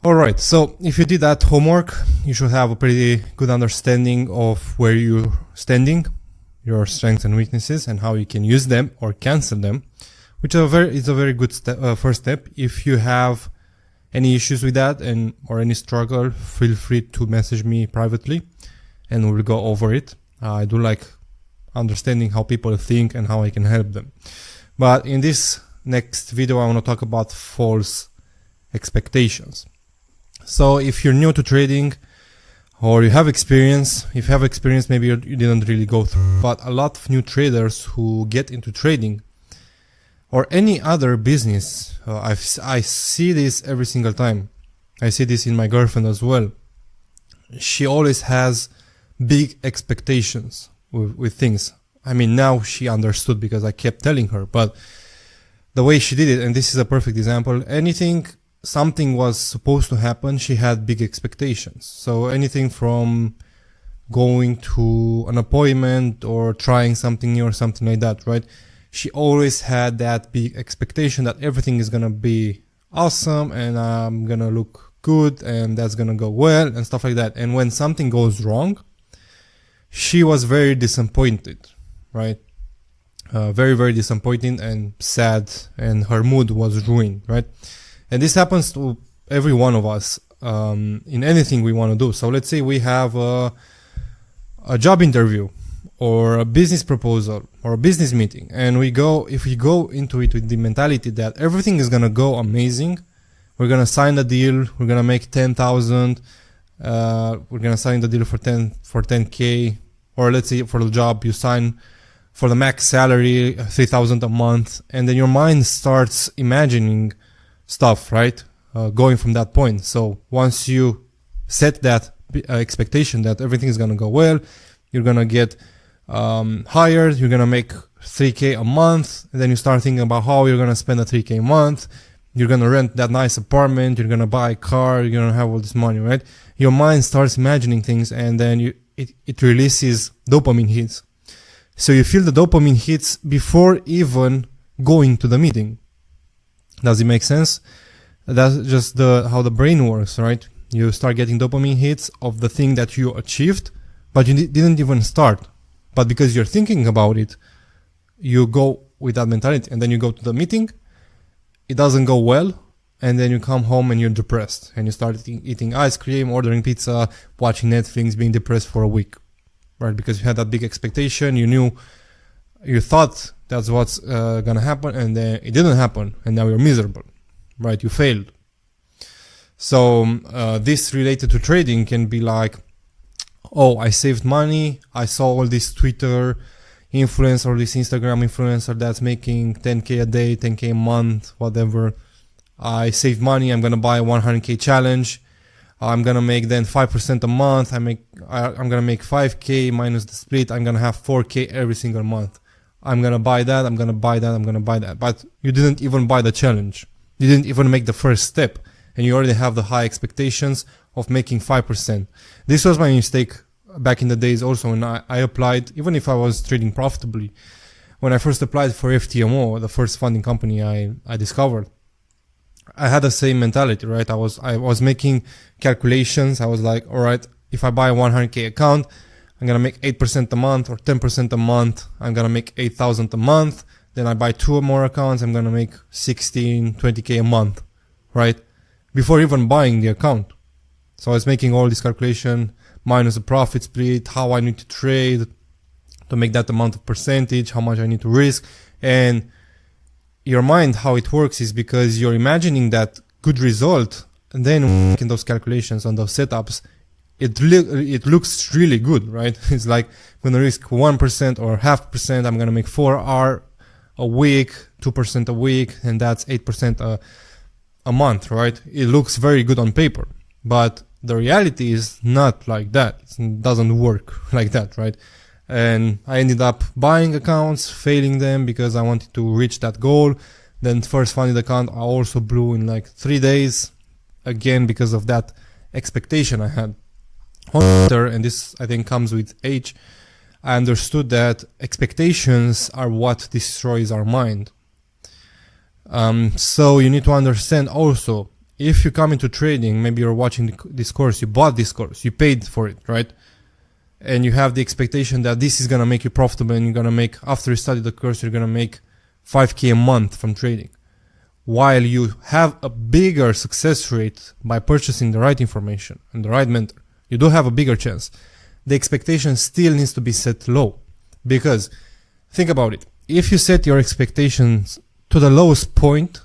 Alright, so if you did that homework, you should have a pretty good understanding of where you're standing, your strengths and weaknesses, and how you can use them or cancel them, which is a very good first step. If you have any issues with that or any struggle, feel free to message me privately and we'll go over it. I do like understanding how people think and how I can help them. But in this next video, I want to talk about false expectations. So if you're new to trading or you have experience, if you have experience, maybe you didn't really go through, but a lot of new traders who get into trading or any other business, I see this every single time. I see this in my girlfriend as well. She always has big expectations with things. I mean, now she understood because I kept telling her, but the way she did it, and this is a perfect example, something was supposed to happen, she had big expectations. So anything from going to an appointment or trying something new or something like that, right? She always had that big expectation that everything is gonna be awesome and I'm gonna look good and that's gonna go well and stuff like that. And when something goes wrong, she was very disappointed, right? Very, very disappointing and sad, and her mood was ruined, right? And this happens to every one of us in anything we want to do. So let's say we have a job interview or a business proposal or a business meeting, and if we go into it with the mentality that everything is gonna go amazing, we're gonna sign the deal, we're gonna make 10,000, we're gonna sign the deal for 10K, or let's say for the job you sign for the max salary, 3,000 a month, and then your mind starts imagining stuff, right? Going from that point. So once you set that expectation that everything is gonna go well, you're gonna get hired, you're gonna make 3K a month, and then you start thinking about how you're gonna spend a 3K a month, you're gonna rent that nice apartment, you're gonna buy a car, you're gonna have all this money, right? Your mind starts imagining things, and then it releases dopamine hits. So you feel the dopamine hits before even going to the meeting. Does it make sense? That's just how the brain works, right? You start getting dopamine hits of the thing that you achieved, but you didn't even start. But because you're thinking about it, you go with that mentality, and then you go to the meeting, it doesn't go well, and then you come home and you're depressed, and you start eating ice cream, ordering pizza, watching Netflix, being depressed for a week, right? Because you had that big expectation, you thought that's what's gonna happen, and then it didn't happen, and now you're miserable, right? You failed. So this related to trading can be like, oh, I saved money, I saw all this Twitter influencer or this Instagram influencer that's making 10K a day, 10K a month, whatever. I saved money, I'm gonna buy a 100K challenge, I'm gonna make then 5% a month, I'm gonna make 5K minus the split, I'm gonna have 4K every single month. I'm gonna buy that, I'm gonna buy that, I'm gonna buy that. But you didn't even buy the challenge. You didn't even make the first step, and you already have the high expectations of making 5%. This was my mistake back in the days also when I applied, even if I was trading profitably. When I first applied for FTMO, the first funding company I discovered, I had the same mentality, right? I was making calculations. I was like, all right, if I buy a 100K account, I'm gonna make 8% a month or 10% a month. I'm gonna make 8,000 a month. Then I buy 2 more accounts. I'm gonna make 16, 20K a month, right? Before even buying the account. So I was making all this calculation minus the profit split, how I need to trade to make that amount of percentage, how much I need to risk. And your mind, how it works is because you're imagining that good result, and then making those calculations on those setups, it looks really good, right? It's like I'm gonna risk 1% or 0.5%. I'm gonna make 4R a week, 2% a week, and that's 8% a month, right? It looks very good on paper, but the reality is not like that. It doesn't work like that, right? And I ended up buying accounts, failing them because I wanted to reach that goal. Then first funded account I also blew in like 3 days, again because of that expectation I had. And this I think comes with age. I understood that expectations are what destroys our mind. So you need to understand also, if you come into trading, maybe you're watching this course, you bought this course, you paid for it, right? And you have the expectation that this is going to make you profitable, and you're going to make, after you study the course, you're going to make 5K a month from trading. While you have a bigger success rate by purchasing the right information and the right mentor, you do have a bigger chance. The expectation still needs to be set low, because think about it. If you set your expectations to the lowest point,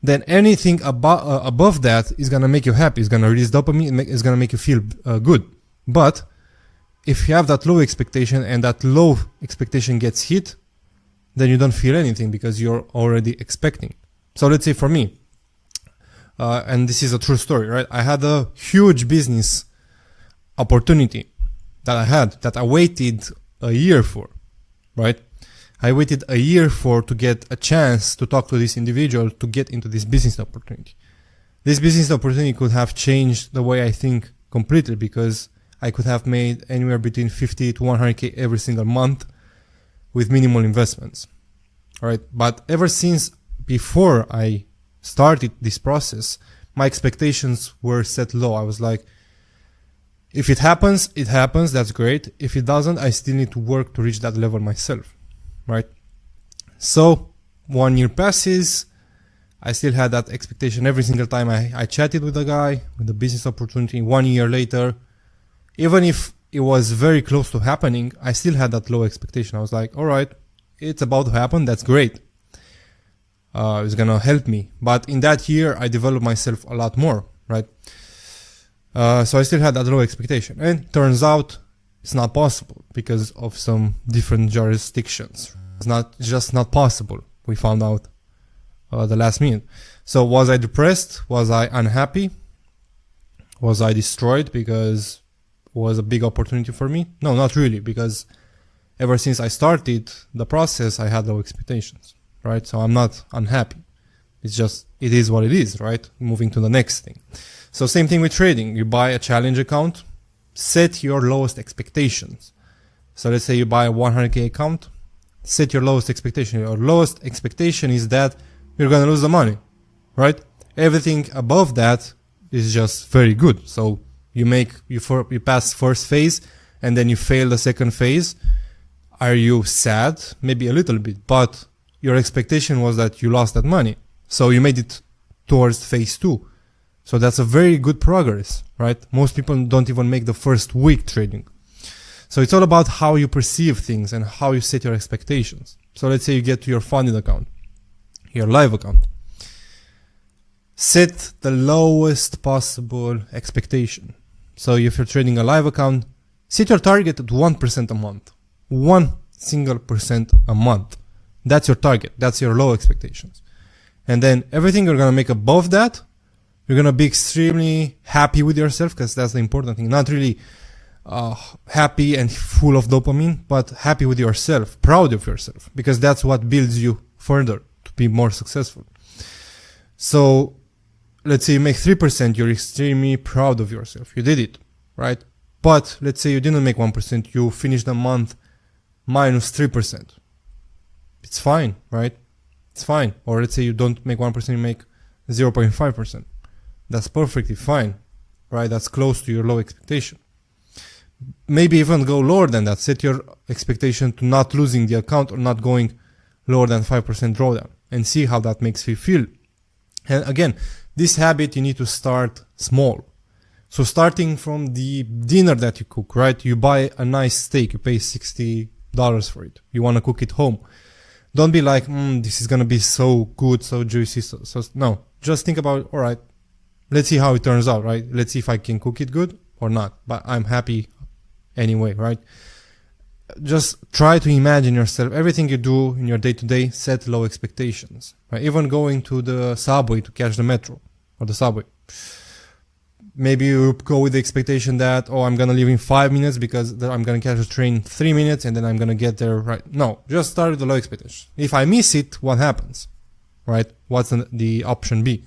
then anything above that is going to make you happy. It's going to release dopamine. It's going to make you feel good. But if you have that low expectation and that low expectation gets hit, then you don't feel anything because you're already expecting. So let's say for me, and this is a true story, right? I had a huge business opportunity that I waited a year for, right? I waited a year to get a chance to talk to this individual to get into this business opportunity. This business opportunity could have changed the way I think completely, because I could have made anywhere between 50 to 100K every single month with minimal investments. All right. But ever since before I started this process, my expectations were set low. I was like, if it happens, it happens. That's great. If it doesn't, I still need to work to reach that level myself. Right? So 1 year passes. I still had that expectation every single time I chatted with a guy with a business opportunity. 1 year later, even if it was very close to happening, I still had that low expectation. I was like, all right, it's about to happen. That's great. It's going to help me. But in that year, I developed myself a lot more, right? So I still had that low expectation. And it turns out it's not possible because of some different jurisdictions. It's just not possible. We found out the last minute. So was I depressed? Was I unhappy? Was I destroyed because it was a big opportunity for me? No, not really, because ever since I started the process, I had low expectations, right? So I'm not unhappy. It's just, it is what it is, right? Moving to the next thing. So same thing with trading. You buy a challenge account, set your lowest expectations. So let's say you buy a 100K account, set your lowest expectation. Your lowest expectation is that you're going to lose the money, right? Everything above that is just very good. So you pass first phase and then you fail the second phase. Are you sad? Maybe a little bit, but your expectation was that you lost that money. So you made it towards phase 2. So that's a very good progress, right? Most people don't even make the first week trading. So it's all about how you perceive things and how you set your expectations. So let's say you get to your funded account, your live account. Set the lowest possible expectation. So if you're trading a live account, set your target at 1% a month. 1% a month. That's your target. That's your low expectations. And then everything you're going to make above that, you're going to be extremely happy with yourself, because that's the important thing. Not really happy and full of dopamine, but happy with yourself, proud of yourself, because that's what builds you further to be more successful. So let's say you make 3%, you're extremely proud of yourself. You did it, right? But let's say you didn't make 1%, you finished the month minus 3%. It's fine, right? It's fine. Or let's say you don't make 1%, you make 0.5%. That's perfectly fine, right? That's close to your low expectation. Maybe even go lower than that. Set your expectation to not losing the account or not going lower than 5% drawdown, and see how that makes you feel. And again, this habit, you need to start small. So starting from the dinner that you cook, right? You buy a nice steak, you pay $60 for it. You want to cook it home. Don't be like, this is going to be so good, so juicy. So no, just think about, all right, let's see how it turns out, right? Let's see if I can cook it good or not, but I'm happy anyway, right? Just try to imagine yourself, everything you do in your day-to-day, set low expectations, right? Even going to the subway to catch the metro or the subway. Maybe you go with the expectation that, I'm going to leave in 5 minutes because I'm going to catch a train in 3 minutes and then I'm going to get there, right? No, just start with the low expectation. If I miss it, what happens, right? What's the option B?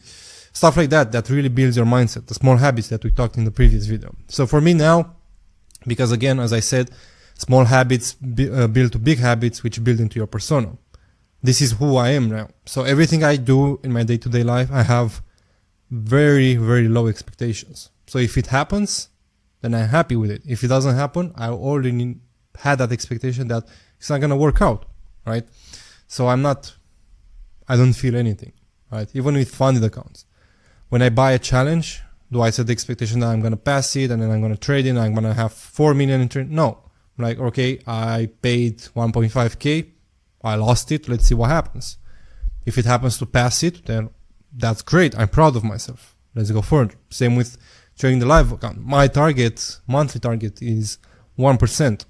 Stuff like that really builds your mindset, the small habits that we talked in the previous video. So for me now, because again, as I said, small habits build to big habits, which build into your persona. This is who I am now. So everything I do in my day-to-day life, I have very, very low expectations. So if it happens, then I'm happy with it. If it doesn't happen, I already had that expectation that it's not going to work out, right? So I don't feel anything, right? Even with funded accounts. When I buy a challenge, do I set the expectation that I'm going to pass it and then I'm going to trade in, I'm going to have 4 million in trade? No. Like, okay, I paid 1.5k, I lost it, let's see what happens. If it happens to pass it, then that's great. I'm proud of myself. Let's go further. Same with trading the live account. My target, monthly target is 1%.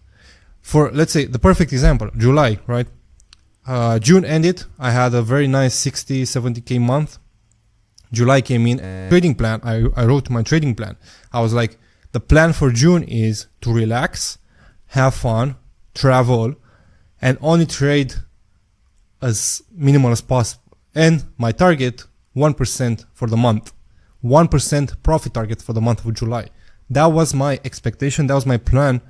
For, let's say, the perfect example, July, right? June ended. I had a very nice 60, 70k month. July came in. Trading plan. I wrote my trading plan. I was like, the plan for June is to relax, have fun, travel, and only trade as minimal as possible. And my target, 1% for the month. 1% profit target for the month of July. That was my expectation. That was my plan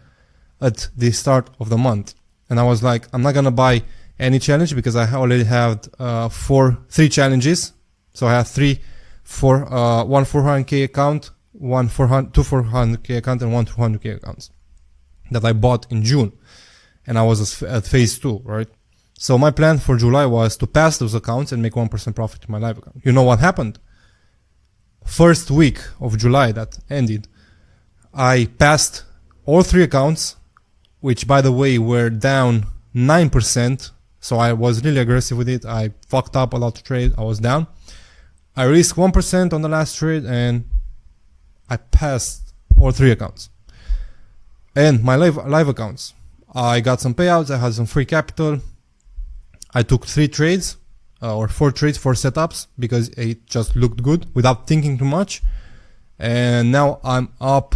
at the start of the month. And I was like, I'm not going to buy any challenge because I already had 3 challenges. So I had one 400k account, two 400k account, and one 200k accounts that I bought in June. And I was at phase 2, right? So my plan for July was to pass those accounts and make 1% profit in my live account. You know what happened? First week of July that ended, I passed all 3 accounts, which by the way were down 9%. So I was really aggressive with it. I fucked up a lot of trade. I was down. I risked 1% on the last trade and I passed all 3 accounts. And my live accounts, I got some payouts. I had some free capital. I took 3 trades or 4 trades, 4 setups because it just looked good without thinking too much. And now I'm up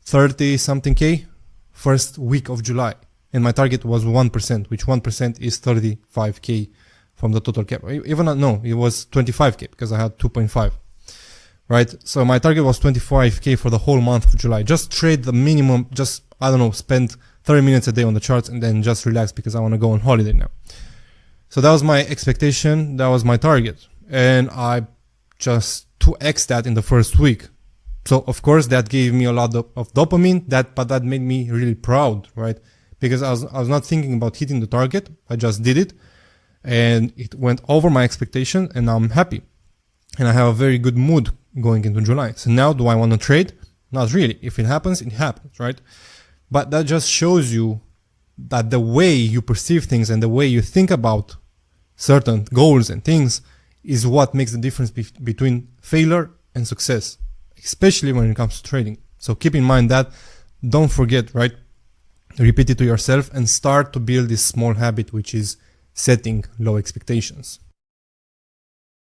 30 something K first week of July. And my target was 1%, which 1% is 35k from the total cap. Even no, it was 25k because I had 2.5. Right? So my target was 25k for the whole month of July. Just trade the minimum, just, I don't know, spend 30 minutes a day on the charts and then just relax because I want to go on holiday now. So that was my expectation. That was my target. And I just 2x that in the first week. So of course that gave me a lot of dopamine, but that made me really proud, right? Because I was not thinking about hitting the target. I just did it and it went over my expectation and now I'm happy. And I have a very good mood going into July. So now do I want to trade? Not really. If it happens, it happens, right? But that just shows you that the way you perceive things and the way you think about certain goals and things is what makes the difference between failure and success, especially when it comes to trading. So keep in mind that. Don't forget, right? Repeat it to yourself and start to build this small habit, which is setting low expectations.